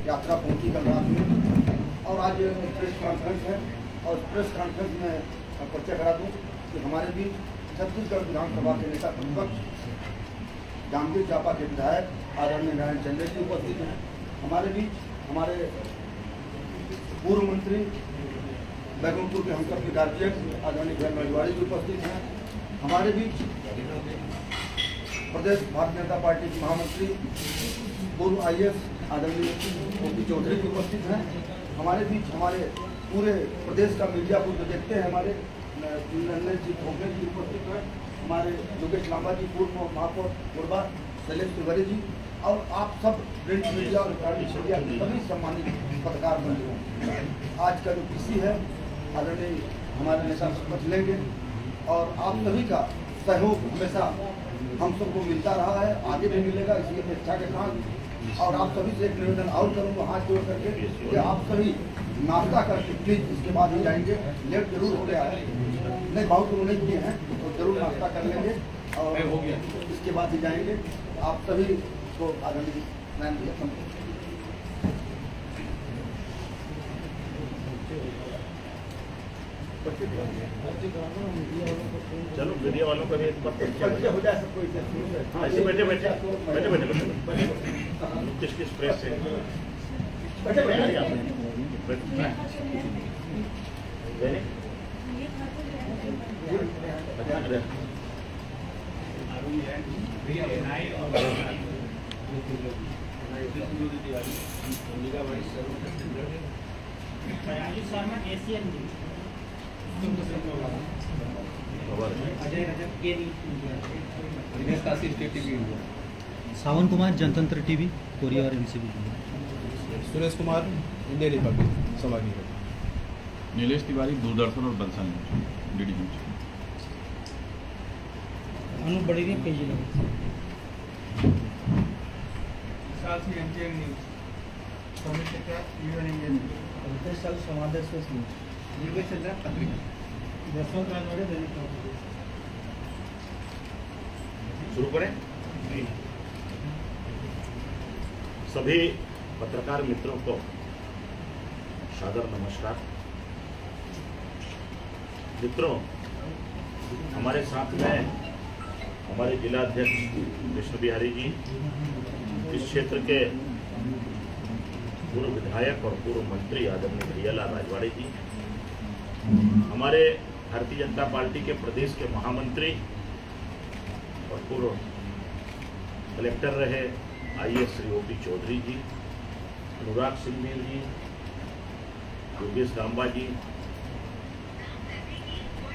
यात्रा पहुंची कल रात में, और आज प्रेस कॉन्फ्रेंस है। और प्रेस कॉन्फ्रेंस में परिचय करा दूँ कि हमारे बीच छत्तीसगढ़ विधानसभा के नेता प्रतिपक्ष जांजगीर चांपा के विधायक आदरणीय नारायण चंदेल जी उपस्थित हैं। हमारे बीच हमारे पूर्व मंत्री बैकुंठपुर के हमसब के गार्जियन आदरणीय जयंत रजवाड़ी जी उपस्थित हैं। हमारे बीच प्रदेश भारतीय जनता पार्टी के महामंत्री पूर्व IAS आदरणीय OP चौधरी जी उपस्थित हैं। हमारे बीच हमारे पूरे प्रदेश का मीडिया को जो देखते हैं हमारे नंदन जी भोगले जी उपस्थित हैं। हमारे योगेश लांबा जी पूर्व महापौर कोरबा, शैलेश तिवारी जी, और आप सब प्रिंट मीडिया और इलेक्ट्रॉनिक मीडिया के सभी सम्मानित पत्रकार बंधु हैं। आज का जो PC है आदरणीय हमारे नेता शपथ लेंगे, और आप सभी का सहयोग हमेशा हम सबको मिलता रहा है, आगे भी मिलेगा, इसी अपेक्षा के साथ। और आप सभी से एक निवेदन और करूँगा हाथ जोड़ करके कि आप सभी नाश्ता करके प्लीज इसके बाद ही जाएंगे। लेट जरूर हो गया है, नहीं बहुत लोग नहीं किए हैं, तो जरूर नाश्ता कर लेंगे और हो गया इसके बाद ही जाएंगे। आप सभी को आदरणीय नारायण भैया चलो मीडिया वालों का भी एक बार परिचय हो जाए सबको। हाँ, ऐसे बैठे बैठे बैठे बैठे बैठे किस किस प्रेस से सावन कुमार जनतंत्र TV कोरिया और MCB, Suresh Kumar India Republic समाधि, नीलेश तिवारी दूरदर्शन और बंसल DD न्यूज, अनु बड़ेरिया PG शुरू करें। सभी पत्रकार मित्रों को सादर नमस्कार। मित्रों, हमारे साथ में हमारे जिला अध्यक्ष विष्णु बिहारी जी, इस क्षेत्र के पूर्व विधायक और पूर्व मंत्री आदरणीय भैयालाल राजवाड़ी जी, हमारे भारतीय जनता पार्टी के प्रदेश के महामंत्री और पूर्व कलेक्टर रहे IAS श्री OP चौधरी जी, अनुराग सिंह जी, योगेश लांबा जी।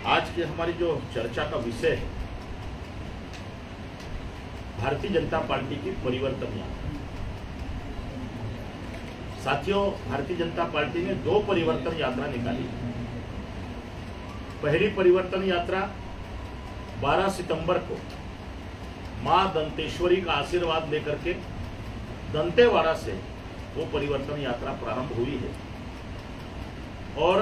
आज की हमारी जो चर्चा का विषय है भारतीय जनता पार्टी की परिवर्तन यात्रा। साथियों, भारतीय जनता पार्टी ने 2 परिवर्तन यात्रा निकाली। पहली परिवर्तन यात्रा 12 सितंबर को मां दंतेश्वरी का आशीर्वाद लेकर के दंतेवाड़ा से वो परिवर्तन यात्रा प्रारंभ हुई है। और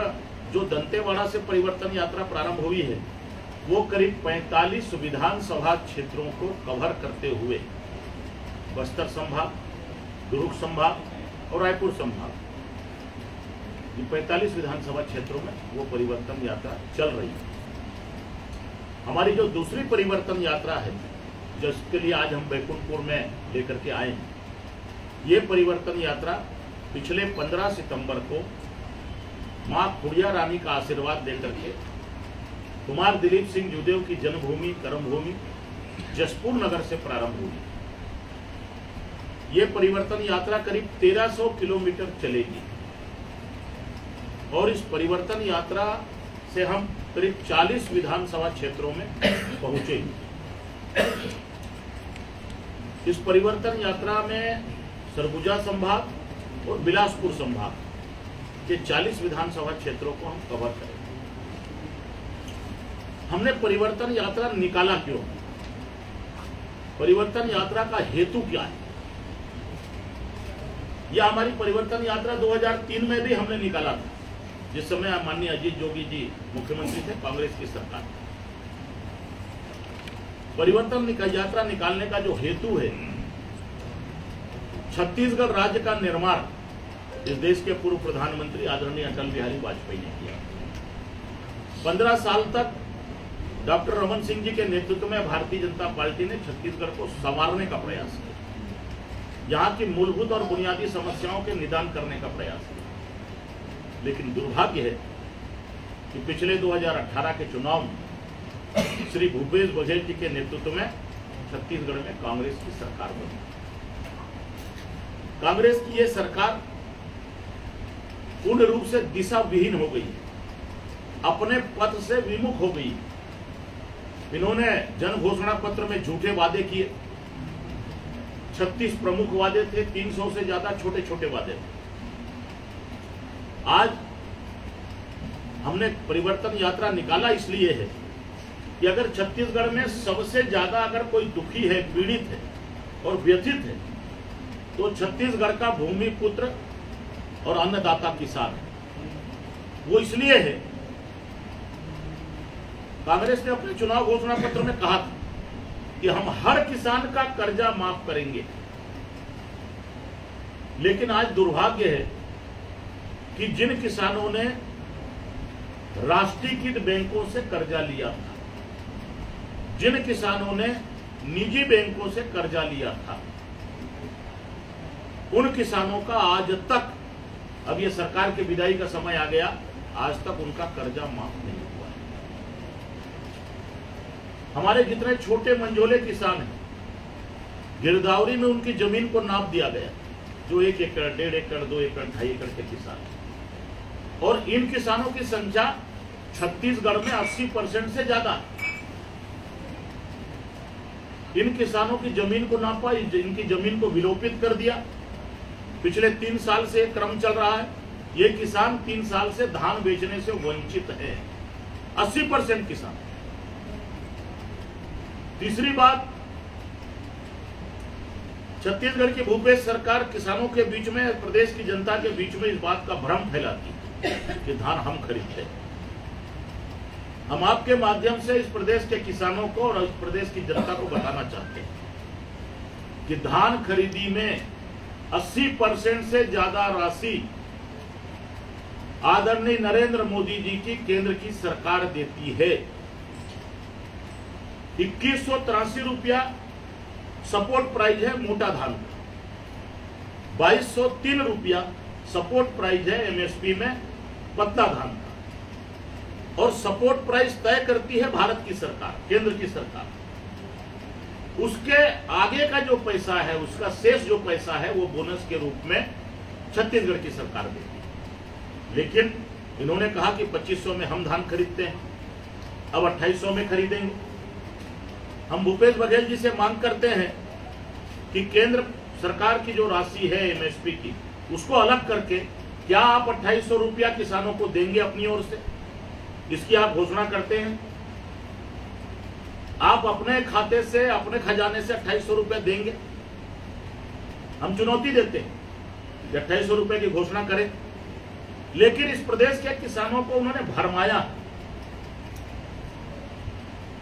जो दंतेवाड़ा से परिवर्तन यात्रा प्रारंभ हुई है वो करीब 45 विधानसभा क्षेत्रों को कवर करते हुए बस्तर संभाग, दुर्ग संभाग और रायपुर संभाग, ये 45 विधानसभा क्षेत्रों में वो परिवर्तन यात्रा चल रही है। हमारी जो दूसरी परिवर्तन यात्रा है जिसके लिए आज हम बैकुंठपुर में लेकर के आए हैं, ये परिवर्तन यात्रा पिछले 15 सितंबर को मां खुड़िया रानी का आशीर्वाद लेकर के कुमार दिलीप सिंह जूदेव की जन्मभूमि कर्मभूमि जसपुर नगर से प्रारंभ हुई। ये परिवर्तन यात्रा करीब 1300 किलोमीटर चलेगी और इस परिवर्तन यात्रा से हम करीब 40 विधानसभा क्षेत्रों में पहुंचेंगे। इस परिवर्तन यात्रा में सरगुजा संभाग और बिलासपुर संभाग के 40 विधानसभा क्षेत्रों को हम कवर करेंगे। हमने परिवर्तन यात्रा निकाला क्यों? परिवर्तन यात्रा का हेतु क्या है? यह हमारी परिवर्तन यात्रा 2003 में भी हमने निकाला था, जिस समय माननीय अजीत जोगी जी मुख्यमंत्री थे, कांग्रेस की सरकार। परिवर्तन यात्रा निकालने का जो हेतु है, छत्तीसगढ़ राज्य का निर्माण इस देश के पूर्व प्रधानमंत्री आदरणीय अटल बिहारी वाजपेयी ने किया। 15 साल तक डॉक्टर रमन सिंह जी के नेतृत्व में भारतीय जनता पार्टी ने छत्तीसगढ़ को संवारने का प्रयास किया, यहाँ की मूलभूत और बुनियादी समस्याओं के निदान करने का प्रयास किया। लेकिन दुर्भाग्य है कि पिछले 2018 के चुनाव में श्री भूपेश बघेल जी के नेतृत्व में छत्तीसगढ़ में कांग्रेस की सरकार बनी। कांग्रेस की यह सरकार पूर्ण रूप से दिशा विहीन हो गई, अपने पथ से विमुख हो गई। इन्होंने जन घोषणा पत्र में झूठे वादे किए, 36 प्रमुख वादे थे, 300 से ज्यादा छोटे छोटे वादे थे। आज हमने परिवर्तन यात्रा निकाला इसलिए है कि अगर छत्तीसगढ़ में सबसे ज्यादा अगर कोई दुखी है, पीड़ित है और व्यथित है तो छत्तीसगढ़ का भूमि पुत्र और अन्नदाता किसान है। वो इसलिए है, कांग्रेस ने अपने चुनाव घोषणा पत्र में कहा था कि हम हर किसान का कर्जा माफ करेंगे, लेकिन आज दुर्भाग्य है कि जिन किसानों ने राष्ट्रीयकृत बैंकों से कर्जा लिया था, जिन किसानों ने निजी बैंकों से कर्जा लिया था, उन किसानों का आज तक, अब ये सरकार के विदाई का समय आ गया, आज तक उनका कर्जा माफ नहीं हुआ है। हमारे जितने छोटे मंझोले किसान हैं, गिरदावरी में उनकी जमीन को नाप दिया गया, जो 1 एकड़, 1.5 एकड़, 2 एकड़, 2.5 एकड़ के किसान हैं। और इन किसानों की संख्या छत्तीसगढ़ में 80% से ज्यादा है। इन किसानों की जमीन को नापा, इनकी जमीन को विलोपित कर दिया। पिछले 3 साल से क्रम चल रहा है, ये किसान 3 साल से धान बेचने से वंचित है, 80% किसान। तीसरी बात, छत्तीसगढ़ की भूपेश सरकार किसानों के बीच में, प्रदेश की जनता के बीच में इस बात का भ्रम फैलाती है कि धान हम खरीदते हैं। हम आपके माध्यम से इस प्रदेश के किसानों को और इस प्रदेश की जनता को बताना चाहते हैं कि धान खरीदी में 80% से ज्यादा राशि आदरणीय नरेंद्र मोदी जी की केंद्र की सरकार देती है। 2183 रुपया सपोर्ट प्राइस है मोटा धान का, 2203 रुपया सपोर्ट प्राइस है एमएसपी में पतला धान का, और सपोर्ट प्राइस तय करती है भारत की सरकार, केंद्र की सरकार। उसके आगे का जो पैसा है, उसका शेष जो पैसा है, वो बोनस के रूप में छत्तीसगढ़ की सरकार देती है। लेकिन इन्होंने कहा कि 2500 में हम धान खरीदते हैं, अब 2800 में खरीदेंगे। हम भूपेश बघेल जी से मांग करते हैं कि केंद्र सरकार की जो राशि है एमएसपी की, उसको अलग करके क्या आप 2800 रुपया किसानों को देंगे अपनी ओर से? इसकी आप घोषणा करते हैं, आप अपने खाते से, अपने खजाने से 2800 रुपया देंगे? हम चुनौती देते हैं कि 2800 रुपए की घोषणा करें। लेकिन इस प्रदेश के किसानों को उन्होंने भरमाया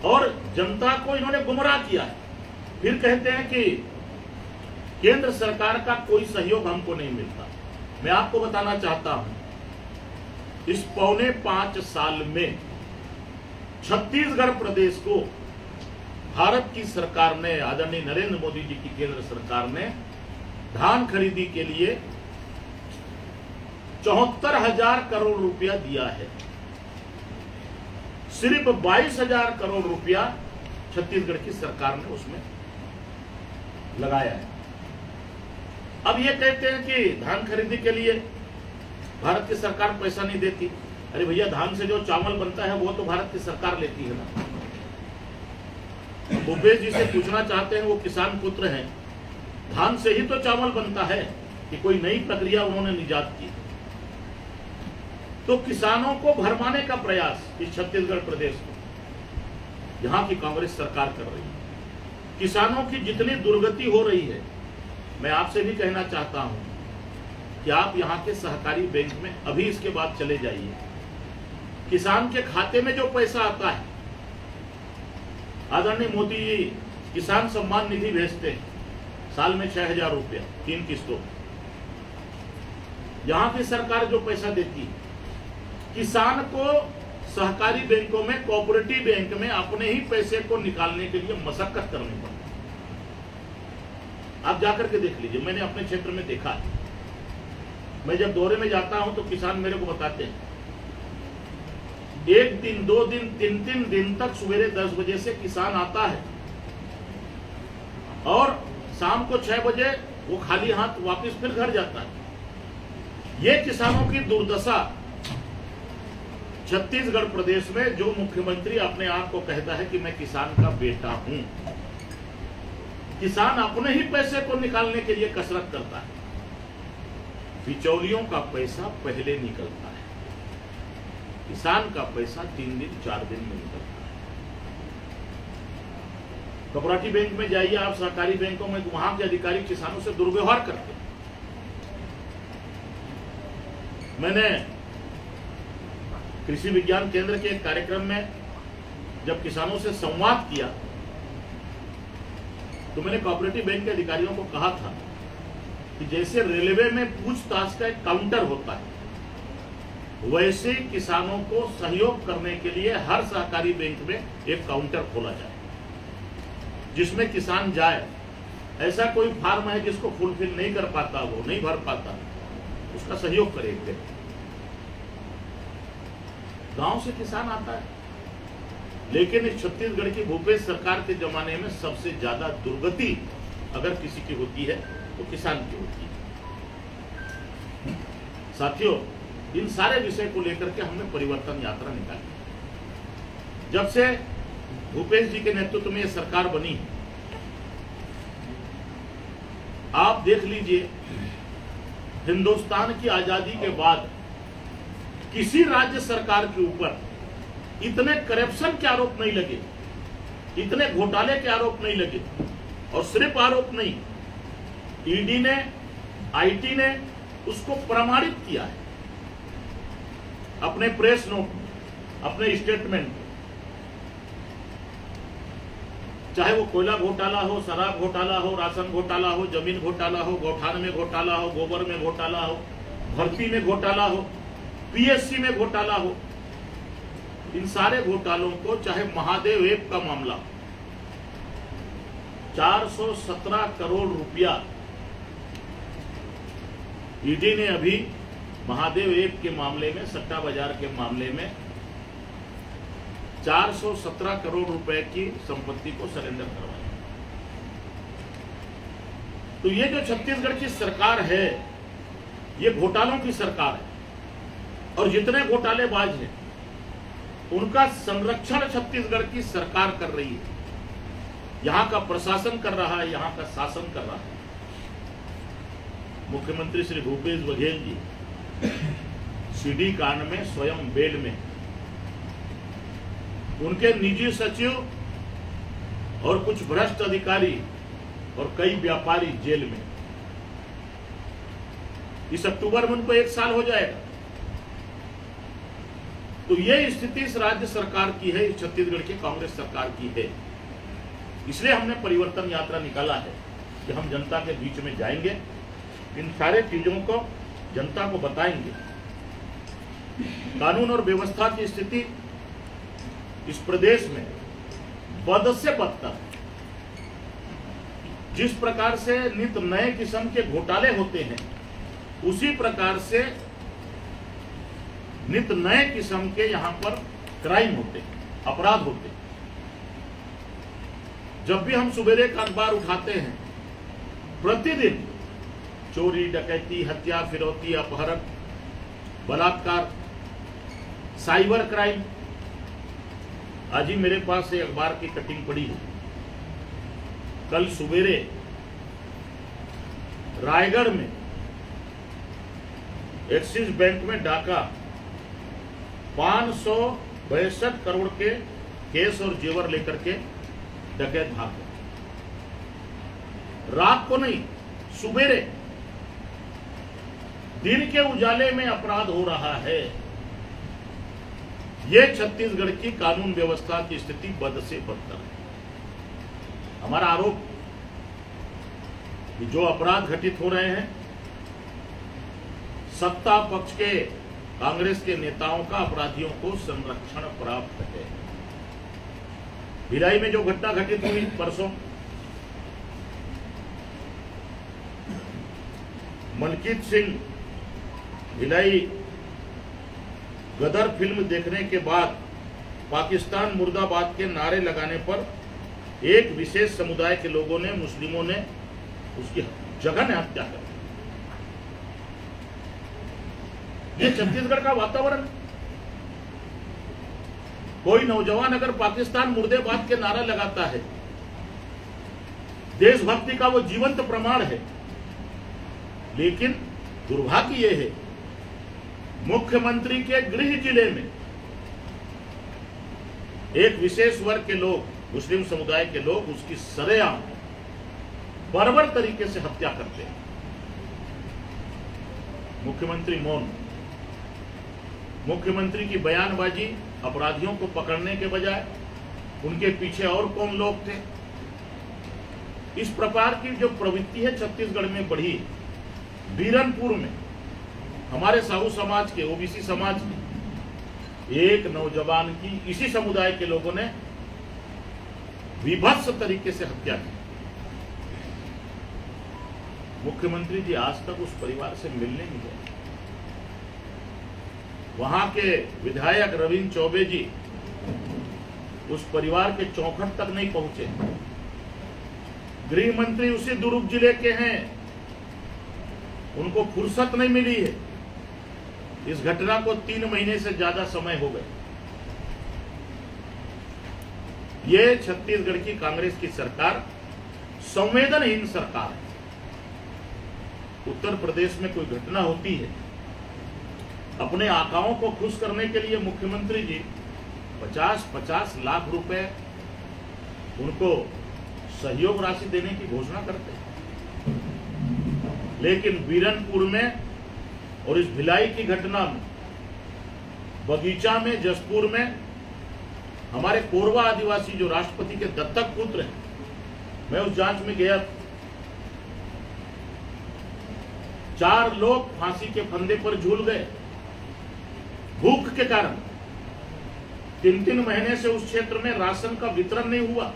और जनता को इन्होंने गुमराह किया है। फिर कहते हैं कि केंद्र सरकार का कोई सहयोग हमको नहीं मिलता। मैं आपको बताना चाहता हूं, इस 4.25 साल में छत्तीसगढ़ प्रदेश को भारत की सरकार ने, आदरणीय नरेंद्र मोदी जी की केंद्र सरकार ने धान खरीदी के लिए 74,000 करोड़ रुपया दिया है। सिर्फ 22,000 करोड़ रुपया छत्तीसगढ़ की सरकार ने उसमें लगाया है। अब ये कहते हैं कि धान खरीदी के लिए भारत की सरकार पैसा नहीं देती। अरे भैया, धान से जो चावल बनता है वो तो भारत की सरकार लेती है ना। भूपेश जी से पूछना चाहते हैं, वो किसान पुत्र हैं, धान से ही तो चावल बनता है कि कोई नई प्रक्रिया उन्होंने निजात की? तो किसानों को भरमाने का प्रयास इस छत्तीसगढ़ प्रदेश को यहां की कांग्रेस सरकार कर रही है। किसानों की जितनी दुर्गति हो रही है, मैं आपसे भी कहना चाहता हूं कि आप यहां के सहकारी बैंक में अभी इसके बाद चले जाइए। किसान के खाते में जो पैसा आता है, आदरणीय मोदी जी किसान सम्मान निधि भेजते हैं, साल में 6,000 रुपया 3 किस्तों। यहाँ की सरकार जो पैसा देती है, किसान को सहकारी बैंकों में, कोऑपरेटिव बैंक में अपने ही पैसे को निकालने के लिए मशक्कत करनी पड़ती है। आप जाकर के देख लीजिए, मैंने अपने क्षेत्र में देखा है। मैं जब दौरे में जाता हूं तो किसान मेरे को बताते हैं, 1 दिन 2 दिन 3 दिन तक सवेरे 10 बजे से किसान आता है और शाम को 6 बजे वो खाली हाथ वापस फिर घर जाता है। ये किसानों की दुर्दशा छत्तीसगढ़ प्रदेश में, जो मुख्यमंत्री अपने आप को कहता है कि मैं किसान का बेटा हूं, किसान अपने ही पैसे को निकालने के लिए कसरत करता है। बिचौलियों का पैसा पहले निकलता है, किसान का पैसा 3 दिन 4 दिन में निकलता है। कोऑपरेटिव बैंक में जाइए आप, सहकारी बैंकों में, वहां के अधिकारी किसानों से दुर्व्यवहार करते हैं। मैंने कृषि विज्ञान केंद्र के एक कार्यक्रम में जब किसानों से संवाद किया तो मैंने कोऑपरेटिव बैंक के अधिकारियों को कहा था कि जैसे रेलवे में पूछताछ का एक काउंटर होता है, वैसे किसानों को सहयोग करने के लिए हर सहकारी बैंक में एक काउंटर खोला जाए, जिसमें किसान जाए। ऐसा कोई फार्म है जिसको फुलफिल नहीं कर पाता, वो नहीं भर पाता, उसका सहयोग करेंगे। गांव से किसान आता है, लेकिन इस छत्तीसगढ़ की भूपेश सरकार के जमाने में सबसे ज्यादा दुर्गति अगर किसी की होती है तो किसान की होती है। साथियों, इन सारे विषय को लेकर के हमने परिवर्तन यात्रा निकाली। जब से भूपेश जी के नेतृत्व में यह सरकार बनी है, आप देख लीजिए, हिंदुस्तान की आजादी के बाद किसी राज्य सरकार के ऊपर इतने करप्शन के आरोप नहीं लगे, इतने घोटाले के आरोप नहीं लगे। और सिर्फ आरोप नहीं, ईडी ने, आईटी ने उसको प्रमाणित किया है अपने प्रेस नोट, अपने स्टेटमेंट। चाहे वो कोयला घोटाला हो, शराब घोटाला हो, राशन घोटाला हो, जमीन घोटाला हो, गौठान में घोटाला हो, गोबर में घोटाला हो, भर्ती में घोटाला हो, पीएससी में घोटाला हो, इन सारे घोटालों को, चाहे महादेव ऐप का मामला, 417 करोड़ रुपया ईडी ने अभी महादेव ऐप के मामले में, सट्टा बाजार के मामले में 417 करोड़ रुपए की संपत्ति को सरेंडर करवाया। तो ये जो छत्तीसगढ़ की सरकार है, ये घोटालों की सरकार है, और जितने घोटालेबाज हैं उनका संरक्षण छत्तीसगढ़ की सरकार कर रही है। यहां का प्रशासन कर रहा है, यहां का शासन कर रहा है। मुख्यमंत्री श्री भूपेश बघेल जी सीडी कांड में स्वयं बेल में, उनके निजी सचिव और कुछ भ्रष्ट अधिकारी और कई व्यापारी जेल में। इस अक्टूबर में उनको 1 साल हो जाएगा। तो ये स्थिति इस राज्य सरकार की है, इस छत्तीसगढ़ की कांग्रेस सरकार की है। इसलिए हमने परिवर्तन यात्रा निकाला है कि हम जनता के बीच में जाएंगे, इन सारे चीजों को जनता को बताएंगे। कानून और व्यवस्था की स्थिति इस प्रदेश में बद से बदतर है। जिस प्रकार से नित नए किस्म के घोटाले होते हैं, उसी प्रकार से नित नए किस्म के यहां पर क्राइम होते हैं, अपराध होते हैं। जब भी हम सुबेरे का अखबार उठाते हैं, प्रतिदिन चोरी, डकैती, हत्या, फिरौती, अपहरण, बलात्कार, साइबर क्राइम। आज ही मेरे पास एक अखबार की कटिंग पड़ी है। कल सुबेरे रायगढ़ में एक्सिस बैंक में डाका, 562 करोड़ के केस और जेवर लेकर के डकैत भाग गए। रात को नहीं, सुबेरे, दिन के उजाले में अपराध हो रहा है। यह छत्तीसगढ़ की कानून व्यवस्था की स्थिति बद से बदतर है। हमारा आरोप कि जो अपराध घटित हो रहे हैं, सत्ता पक्ष के कांग्रेस के नेताओं का अपराधियों को संरक्षण प्राप्त है। भिलाई में जो घटना घटित हुई परसों, मलकीत सिंह भिलाई गदर फिल्म देखने के बाद पाकिस्तान मुर्दाबाद के नारे लगाने पर एक विशेष समुदाय के लोगों ने, मुस्लिमों ने उसकी जघन्य हत्या कर दी। ये छत्तीसगढ़ का वातावरण। कोई नौजवान अगर पाकिस्तान मुर्दाबाद के नारा लगाता है, देशभक्ति का वो जीवंत प्रमाण है, लेकिन दुर्भाग्य ये है मुख्यमंत्री के गृह जिले में एक विशेष वर्ग के लोग, मुस्लिम समुदाय के लोग उसकी सरेआम बर्बर तरीके से हत्या करते हैं। मुख्यमंत्री मौन, मुख्यमंत्री की बयानबाजी अपराधियों को पकड़ने के बजाय उनके पीछे और कौन लोग थे। इस प्रकार की जो प्रवृत्ति है छत्तीसगढ़ में बढ़ी। बीरनपुर में हमारे साहू समाज के, ओबीसी समाज के एक नौजवान की इसी समुदाय के लोगों ने विभत्स तरीके से हत्या की। मुख्यमंत्री जी आज तक उस परिवार से मिलने नहीं गए। वहां के विधायक रविंद्र चौबे जी उस परिवार के चौखट तक नहीं पहुंचे। गृह मंत्री उसी दुर्ग जिले के हैं, उनको फुर्सत नहीं मिली है। इस घटना को 3 महीने से ज्यादा समय हो गए। ये छत्तीसगढ़ की कांग्रेस की सरकार संवेदनहीन सरकार है। उत्तर प्रदेश में कोई घटना होती है, अपने आकाओं को खुश करने के लिए मुख्यमंत्री जी 50-50 लाख रुपए उनको सहयोग राशि देने की घोषणा करते हैं। लेकिन बीरनपुर में और इस भिलाई की घटना में, बगीचा में, जसपुर में हमारे कोरवा आदिवासी जो राष्ट्रपति के दत्तक पुत्र हैं, मैं उस जांच में गया। 4 लोग फांसी के फंदे पर झूल गए भूख के कारण। 3-3 महीने से उस क्षेत्र में राशन का वितरण नहीं हुआ।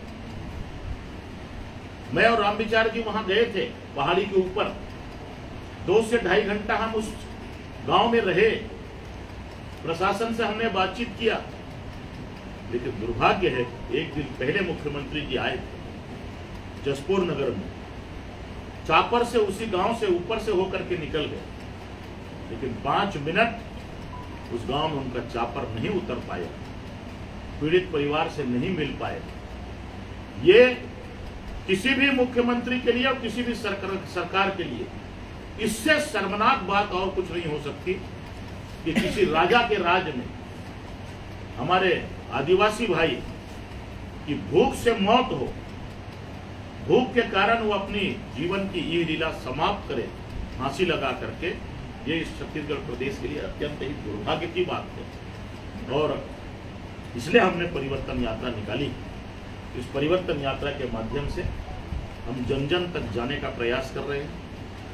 मैं और रामविचार जी वहां गए थे, पहाड़ी के ऊपर 2 से 2.5 घंटा हम उस गांव में रहे। प्रशासन से हमने बातचीत किया, लेकिन दुर्भाग्य है एक दिन पहले मुख्यमंत्री जी आए थे जसपुर नगर में, चापर से उसी गांव से ऊपर से होकर के निकल गए, लेकिन 5 मिनट उस गांव में उनका चापर नहीं उतर पाया, पीड़ित परिवार से नहीं मिल पाए। ये किसी भी मुख्यमंत्री के लिए और किसी भी सरकार के लिए इससे शर्मनाक बात और कुछ नहीं हो सकती कि किसी राजा के राज में हमारे आदिवासी भाई की भूख से मौत हो, भूख के कारण वो अपनी जीवन की ये लीला समाप्त करे फांसी लगा करके। ये इस छत्तीसगढ़ प्रदेश के लिए अत्यंत ही दुर्भाग्य की बात है और इसलिए हमने परिवर्तन यात्रा निकाली। इस परिवर्तन यात्रा के माध्यम से हम जन जन तक जाने का प्रयास कर रहे हैं,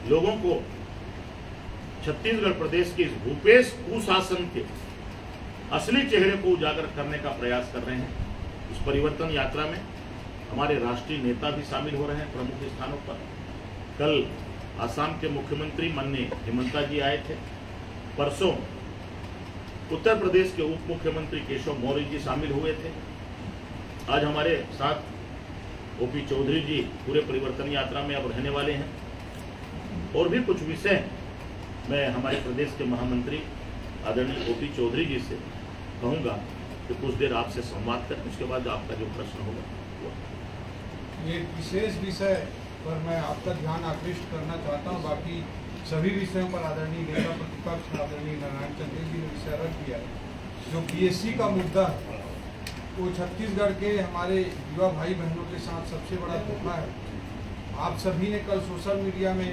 लोगों को छत्तीसगढ़ प्रदेश के इस भूपेश कुशासन के असली चेहरे को उजागर करने का प्रयास कर रहे हैं। इस परिवर्तन यात्रा में हमारे राष्ट्रीय नेता भी शामिल हो रहे हैं प्रमुख स्थानों पर। कल आसाम के मुख्यमंत्री माननीय हेमंता जी आए थे। परसों उत्तर प्रदेश के उप मुख्यमंत्री केशव मौर्य जी शामिल हुए थे। आज हमारे साथ ओपी चौधरी जी पूरे परिवर्तन यात्रा में अब रहने वाले हैं। और भी कुछ विषय मैं हमारे प्रदेश के महामंत्री आदरणीय ओपी चौधरी जी से कहूंगा कि कुछ देर आपसे संवाद करें, उसके बाद आपका जो प्रश्न होगा। एक विशेष विषय पर मैं आपका ध्यान आकृष्ट करना चाहता हूं। बाकी सभी विषयों पर आदरणीय नेता प्रतिपक्ष आदरणीय नारायण चंद्र जी ने विषय रख दिया। जो बीएससी का मुद्दा है वो छत्तीसगढ़ के हमारे युवा भाई बहनों के साथ सबसे बड़ा धोखा है। आप सभी ने कल सोशल मीडिया में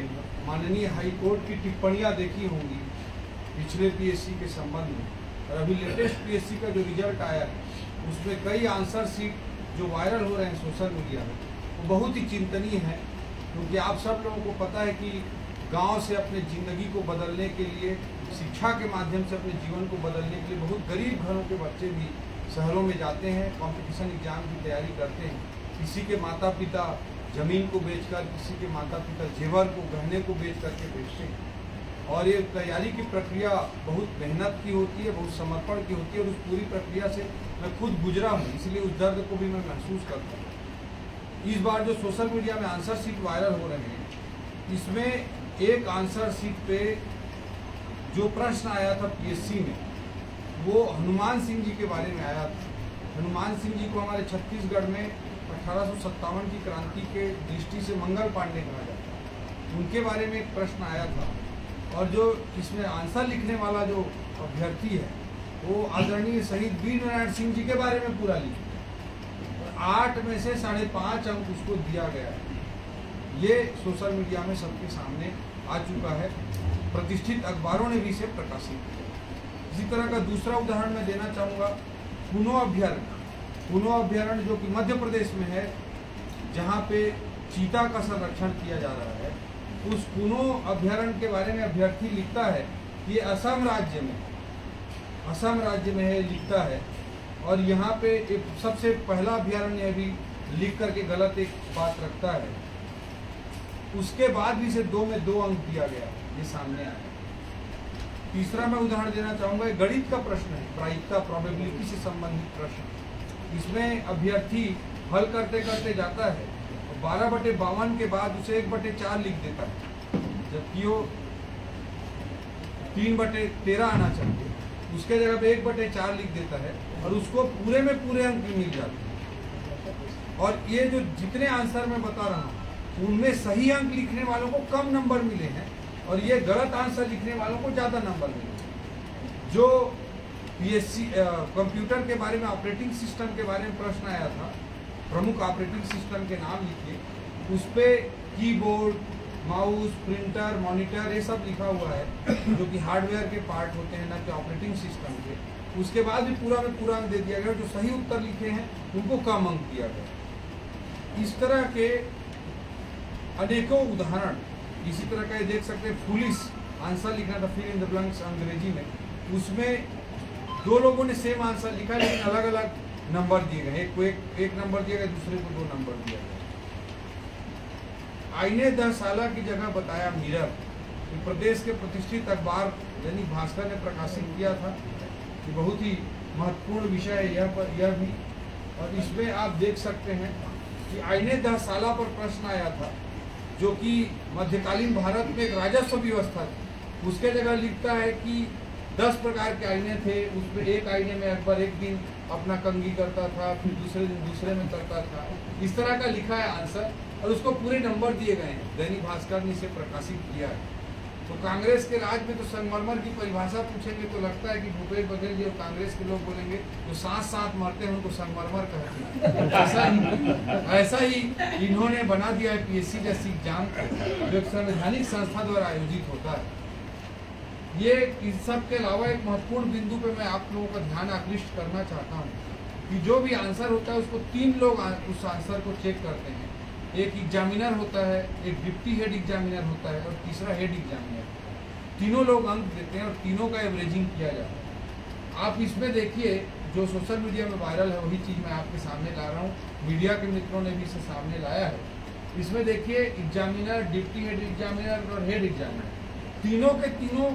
माननीय हाई कोर्ट की टिप्पणियां देखी होंगी पिछले पीएससी के संबंध में। और अभी लेटेस्ट पीएससी का जो रिजल्ट आया है उसमें कई आंसर शीट जो वायरल हो रहे हैं सोशल मीडिया में वो बहुत ही चिंतनीय है, क्योंकि आप सब लोगों को पता है कि गांव से अपने ज़िंदगी को बदलने के लिए, शिक्षा के माध्यम से अपने जीवन को बदलने के लिए बहुत गरीब घरों के बच्चे भी शहरों में जाते हैं, कंपटीशन एग्जाम की तैयारी करते हैं। किसी के माता पिता ज़मीन को बेचकर, किसी के माता पिता जेवर को, गहने को बेच करके बेचते हैं। और ये तैयारी की प्रक्रिया बहुत मेहनत की होती है, बहुत समर्पण की होती है, और उस पूरी प्रक्रिया से मैं खुद गुजरा हूँ, इसलिए उस दर्द को भी मैं महसूस करता हूँ। इस बार जो सोशल मीडिया में आंसर शीट वायरल हो रहे हैं, इसमें एक आंसर शीट पे जो प्रश्न आया था पीएससी में, वो हनुमान सिंह जी के बारे में आया था। हनुमान सिंह जी को हमारे छत्तीसगढ़ में 1857 की क्रांति के दृष्टि से मंगल पांडे कहा जाता है, उनके बारे में एक प्रश्न आया था। और जो इसमें आंसर लिखने वाला जो अभ्यर्थी है, वो आदरणीय शहीद वीर नारायण सिंह जी के बारे में पूरा लिखा, 8 में से 5.5 अंक उसको दिया गया है। ये सोशल मीडिया में सबके सामने आ चुका है, प्रतिष्ठित अखबारों ने भी इसे प्रकाशित किया। इसी तरह का दूसरा उदाहरण मैं देना चाहूँगा, कुनो अभ्यारण्य। कुनो अभ्यारण्य जो कि मध्य प्रदेश में है, जहाँ पे चीता का संरक्षण किया जा रहा है, उस कुनो अभ्यारण्य के बारे में अभ्यर्थी लिखता है कि ये असम राज्य में है, लिखता है। और यहाँ पे एक सबसे पहला अभ्यारण्य भी लिख करके गलत एक बात रखता है। उसके बाद भी इसे 2 में 2 अंक दिया गया, ये सामने आया। तीसरा मैं उदाहरण देना चाहूँगा, गणित का प्रश्न है, प्रायिकता प्रोबेबिलिटी से संबंधित प्रश्न। इसमें अभ्यर्थी हल करते करते जाता है, 12/52 के बाद उसे 1/4 लिख देता है, जबकि वो 3/13 आना चाहिए, उसके जगह पे 1/4 लिख देता है, और उसको पूरे में पूरे अंक मिल जाते हैं। और ये जो जितने आंसर मैं बता रहा हूँ, उनमें सही अंक लिखने वालों को कम नंबर मिले हैं, और ये गलत आंसर लिखने वालों को ज़्यादा नंबर मिले। जो पीएससी कंप्यूटर के बारे में, ऑपरेटिंग सिस्टम के बारे में प्रश्न आया था, प्रमुख ऑपरेटिंग सिस्टम के नाम लिखिए, उस पर कीबोर्ड, माउस, प्रिंटर, मॉनिटर, ये सब लिखा हुआ है, जो कि हार्डवेयर के पार्ट होते हैं, न कि ऑपरेटिंग सिस्टम के। उसके बाद भी पूरा में पूरा अंक दे दिया गया। जो सही उत्तर लिखे हैं उनको कम अंक दिया गया। इस तरह के अनेकों उदाहरण इसी तरह का ये देख सकते हैं। पुलिस आंसर लिखना था, फिल इन द ब्लैंक्स अंग्रेजी में, उसमें 2 लोगों ने सेम आंसर लिखा, लेकिन अलग अलग नंबर दिए गए। एक को एक नंबर दिया गया, दूसरे को 2 नंबर दिया गया। आईने 10 साल की जगह बताया मिरर, प्रदेश के प्रतिष्ठित अखबार दैनिक भास्कर ने प्रकाशित किया था। ये बहुत ही महत्वपूर्ण विषय है यह भी। और इसमें आप देख सकते हैं कि आईने 10 साल पर प्रश्न आया था, जो कि मध्यकालीन भारत में एक राजस्व व्यवस्था थी। उसके जगह लिखता है कि 10 प्रकार के आईने थे, उसमें एक आईने में अकबर एक दिन अपना कंघी करता था, फिर दूसरे दिन दूसरे में करता था। इस तरह का लिखा है आंसर, और उसको पूरे नंबर दिए गए हैं। दैनिक भास्कर ने इसे प्रकाशित किया है। तो कांग्रेस के राज में तो संगमरमर की परिभाषा पूछेंगे तो लगता है कि भूपेश बघेल जी और कांग्रेस के लोग बोलेंगे जो साथ मरते हैं उनको संगमरमर कहते हैं। ऐसा ही इन्होंने बना दिया है पीएससी जैसी एग्जाम, जो एक संवैधानिक संस्था द्वारा आयोजित होता है। ये इस सब के अलावा एक महत्वपूर्ण बिंदु पे मैं आप लोगों का ध्यान आकृष्ट करना चाहता हूँ कि जो भी आंसर होता है उसको 3 लोग उस आंसर को चेक करते हैं। एक एग्जामिनर होता है, एक डिप्टी हेड एग्जामिनर होता है, और तीसरा हेड एग्जामिनर। तीनों लोग अंक देते हैं और तीनों का एवरेजिंग किया जाता है। आप इसमें देखिए, जो सोशल मीडिया में वायरल है वही चीज़ मैं आपके सामने ला रहा हूँ। मीडिया के मित्रों ने भी इसे सामने लाया है। इसमें देखिए, एग्जामिनर, डिप्टी हेड एग्जामिनर और हेड एग्जामिनर, तीनों के तीनों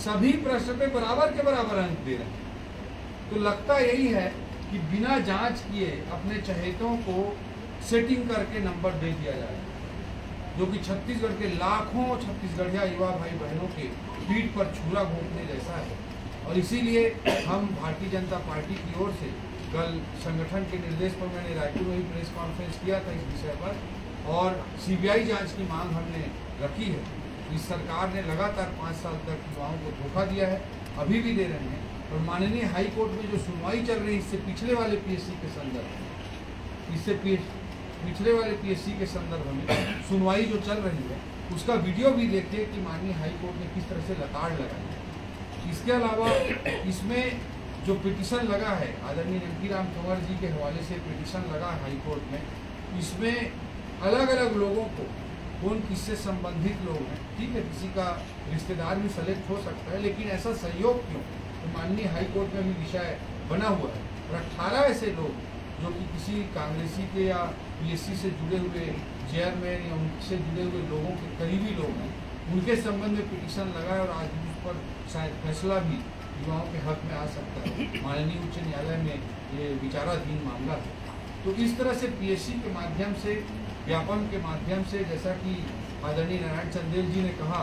सभी प्रश्न पे बराबर के बराबर अंक दे रहे हैं। तो लगता यही है कि बिना जांच किए अपने चहेतों को सेटिंग करके नंबर दे दिया जाए, जो कि छत्तीसगढ़ के लाखों छत्तीसगढ़िया युवा भाई बहनों के पीठ पर छुरा घोंपने जैसा है। और इसीलिए हम भारतीय जनता पार्टी की ओर से कल संगठन के निर्देश पर मैंने रायपुर में भी प्रेस कॉन्फ्रेंस किया था इस विषय पर, और सीबीआई जांच की मांग हमने रखी है। इस सरकार ने लगातार 5 साल तक युवाओं को धोखा दिया है, अभी भी दे रहे हैं। और माननीय हाई कोर्ट में जो सुनवाई चल रही है, इससे पिछले वाले पीएससी के संदर्भ में सुनवाई जो चल रही है, उसका वीडियो भी देखिए कि माननीय हाई कोर्ट ने किस तरह से लताड़ लगाई है। इसके अलावा इसमें जो पिटीशन लगा है, आदरणीय एमपी राम कंवर जी के हवाले से पिटीशन लगा हाई कोर्ट में, इसमें अलग अलग लोगों को कौन किससे संबंधित लोग हैं। ठीक है, किसी का रिश्तेदार भी सेलेक्ट हो सकता है, लेकिन ऐसा सहयोग क्यों? तो माननीय हाईकोर्ट में भी विषय बना हुआ है और 18 ऐसे लोग जो कि किसी कांग्रेसी के या पीएससी से जुड़े हुए चेयरमैन या उनसे जुड़े हुए लोगों के करीबी लोग हैं, उनके संबंध में पिटीशन लगाए और आज उस पर शायद फैसला भी युवाओं के हक में आ सकता है। माननीय उच्च न्यायालय में ये विचाराधीन मामला है। तो इस तरह से पीएससी के माध्यम से, व्यापम के माध्यम से, जैसा कि आदरणीय नारायण चंदेल जी ने कहा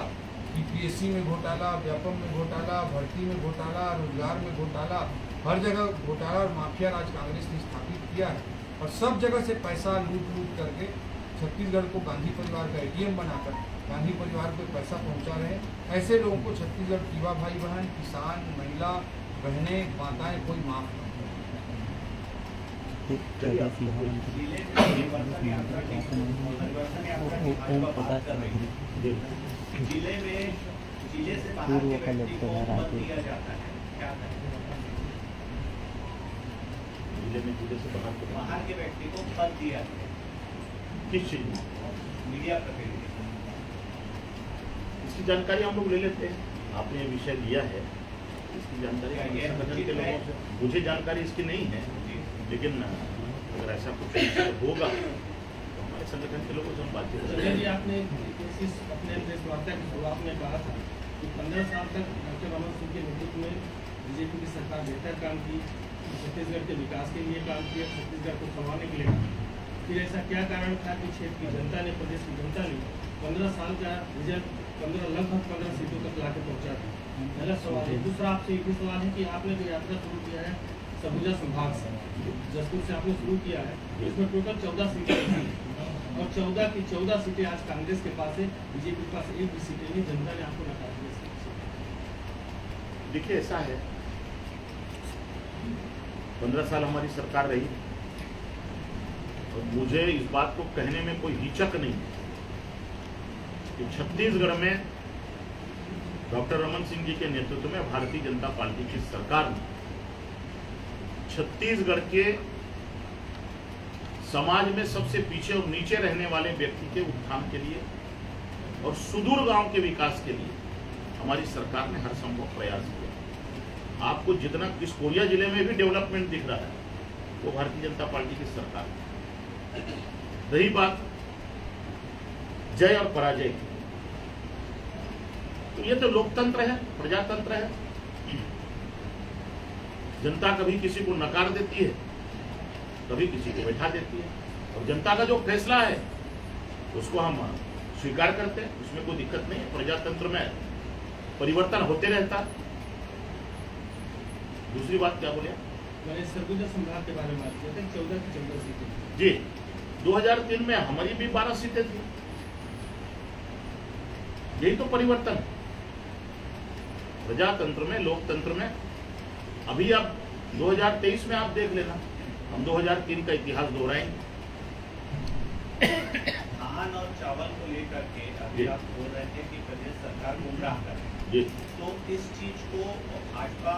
कि पीएससी में घोटाला, व्यापम में घोटाला, भर्ती में घोटाला, रोजगार में घोटाला, हर जगह घोटाला और माफिया राज कांग्रेस ने स्थापित किया है और सब जगह से पैसा लूट करके छत्तीसगढ़ को गांधी परिवार का एटीएम बनाकर गांधी परिवार को पैसा पहुंचा रहे हैं। ऐसे लोगों को छत्तीसगढ़ के युवा भाई बहन, किसान, महिला, बहनें, माताएं कोई माफ नहीं। जिले से बाहर के व्यक्ति को पद दिया जाता है, क्या करें? जिले से बाहर के व्यक्ति को पद दिया जाए, किस चीज में? मीडिया प्रतिनिधि। इसकी जानकारी हम लोग ले लेते हैं। आपने ये विषय लिया है, इसकी जानकारी संगठन के लोगों से, मुझे जानकारी इसकी नहीं है, लेकिन अगर ऐसा कुछ होगा तो हमारे संगठन के लोगों से हम बातचीत करेंगे। आपने अपने प्रेस वार्ता की शुरुआत में कहा था कि 15 साल तक डॉक्टर रमन सिंह के नेतृत्व में बीजेपी की सरकार बेहतर काम की, छत्तीसगढ़ के विकास के लिए काम किया, छत्तीसगढ़ को संभालने के लिए काम किया। फिर ऐसा क्या कारण था कि क्षेत्र की जनता ने, प्रदेश की जनता ने 15 साल का रिजल्ट लगभग 15 सीटों तक लाके पहुँचा था? पहला सवाल है। दूसरा आपसे एक भी सवाल है कि आपने जो यात्रा शुरू किया है सरगुजा संभाग से, जसपुर से आपने शुरू किया है, इसमें टोटल 14 सीटें थी और 14 की 14 सीटें आज कांग्रेस के पास है, बीजेपी के पास एक भी सीटें नहीं। जनता ने आपको नकार दिया। देखिए, ऐसा है, 15 साल हमारी सरकार रही और मुझे इस बात को कहने में कोई हिचक नहीं है कि छत्तीसगढ़ में डॉक्टर रमन सिंह जी के नेतृत्व में भारतीय जनता पार्टी की सरकार ने छत्तीसगढ़ के समाज में सबसे पीछे और नीचे रहने वाले व्यक्ति के उत्थान के लिए और सुदूर गांव के विकास के लिए हमारी सरकार ने हर संभव प्रयास किया। आपको जितना किस कोरिया जिले में भी डेवलपमेंट दिख रहा है वो भारतीय जनता पार्टी की सरकार है। रही बात जय और पराजय की, तो ये तो लोकतंत्र है, प्रजातंत्र है। जनता कभी किसी को नकार देती है, कभी किसी को बैठा देती है और जनता का जो फैसला है उसको हम स्वीकार करते हैं, उसमें कोई दिक्कत नहीं है। प्रजातंत्र में परिवर्तन होते रहता है। दूसरी बात क्या बोले? मैंने सरगुजा संभाग के बारे में बात किया था, 14 की 14 सीटें जी। 2003 में हमारी भी 12 सीटें थी। यही तो परिवर्तन है प्रजातंत्र में, लोकतंत्र में। अभी आप 2023 में आप देख लेना, हम 2003 का इतिहास दोहराएंगे। धान और चावल को लेकर के अभी आप बोल रहे थे कि प्रदेश सरकार गुमराह कर रही है, तो इस चीज को भाजपा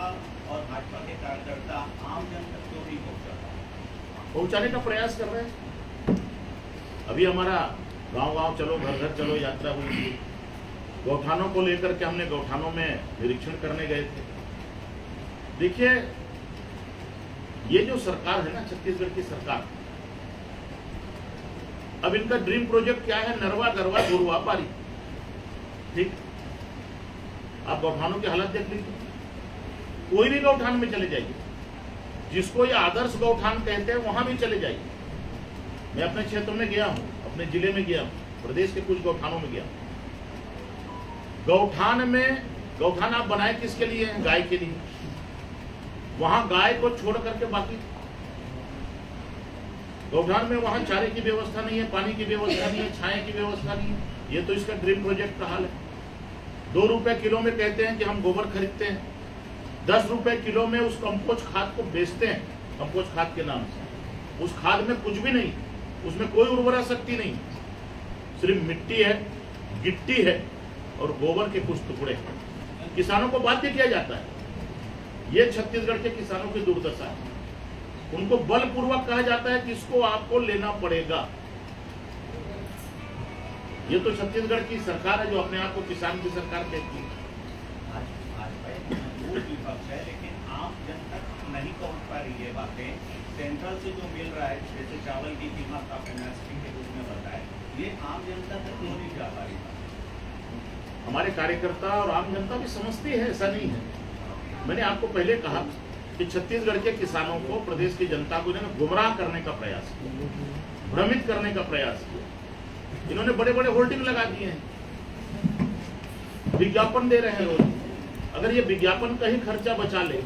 और भाजपा के कार्यकर्ता आम जन तक क्यों नहीं पहुंचाने का प्रयास कर रहे हैं। अभी हमारा गांव-गांव चलो, घर-घर चलो यात्रा हुई थी। गौठानों को लेकर के हमने गौठानों में निरीक्षण करने गए थे। देखिए, ये जो सरकार है ना, छत्तीसगढ़ की सरकार, अब इनका ड्रीम प्रोजेक्ट क्या है? नरवा गरवा गुरुआ पारी। ठीक, आप गौठानों की हालत देख लीजिए, कोई भी गौठान में चले जाइए, जिसको ये आदर्श गौठान कहते हैं वहां भी चले जाइए। मैं अपने क्षेत्र में गया हूं, अपने जिले में गया हूं, प्रदेश के कुछ गौठानों में गया हूं। गौठान आप बनाए किसके लिए हैं? गाय के लिए। वहां गाय को छोड़ करके बाकी गौठान में वहां चारे की व्यवस्था नहीं है, पानी की व्यवस्था नहीं है, छाए की व्यवस्था नहीं है। ये तो इसका ड्रीम प्रोजेक्ट का हाल है। 2 रुपए किलो में कहते हैं कि हम गोबर खरीदते हैं, 10 रुपए किलो में उस कंपोस्ट खाद को बेचते हैं, कंपोस्ट खाद के नाम से। उस खाद में कुछ भी नहीं, उसमें कोई उर्वरा शक्ति नहीं, सिर्फ मिट्टी है, गिट्टी है और गोबर के कुछ टुकड़े हैं। किसानों को बाध्य किया जाता है। ये छत्तीसगढ़ के किसानों की दुर्दशा है। उनको बलपूर्वक कहा जाता है कि इसको आपको लेना पड़ेगा। ये तो छत्तीसगढ़ की सरकार है जो अपने आप को किसान की सरकार कहती है। भाजपा वो विपक्ष है, लेकिन आम जन तक नहीं पहुंच पा रही है बातें। सेंट्रल से जो मिल रहा है, जैसे चावल की कीमत आपने मैसेजिंग के रूप में बताया, ये आम जनता तक क्यों नहीं जा पा रही? हमारे कार्यकर्ता और आम जनता भी समझती है, ऐसा नहीं है। मैंने आपको पहले कहा कि छत्तीसगढ़ के किसानों को, प्रदेश की जनता को इन्होंने गुमराह करने का प्रयास किया, भ्रमित करने का प्रयास किया। इन्होंने बड़े बड़े होर्डिंग लगा दिए हैं, विज्ञापन दे रहे हैं रोज। अगर ये विज्ञापन का ही खर्चा बचा ले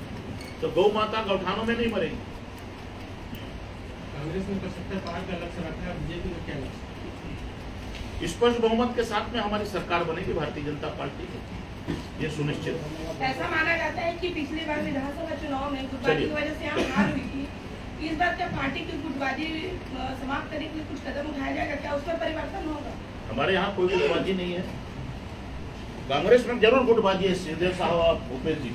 तो गौ माता गौठानों में नहीं मरेगी। कांग्रेस ने 75 पार का लक्ष्य रखा है, बीजेपी का क्या लक्ष्य? स्पष्ट बहुमत के साथ में हमारी सरकार बनेगी भारतीय जनता पार्टी की, ये सुनिश्चित है। ऐसा माना जाता है कि पिछली बार विधानसभा चुनाव में गुटबाजी की वजह से यहाँ हार हुई थी। इस बार क्या पार्टी की गुटबाजी समाप्त करने के लिए कुछ कदम उठाया जाएगा? क्या उसमें परिवर्तन होगा? हमारे यहाँ कोई गुटबाजी नहीं है। कांग्रेस में जरूर गुटबाजी है, सीधे साहब भूपेश जी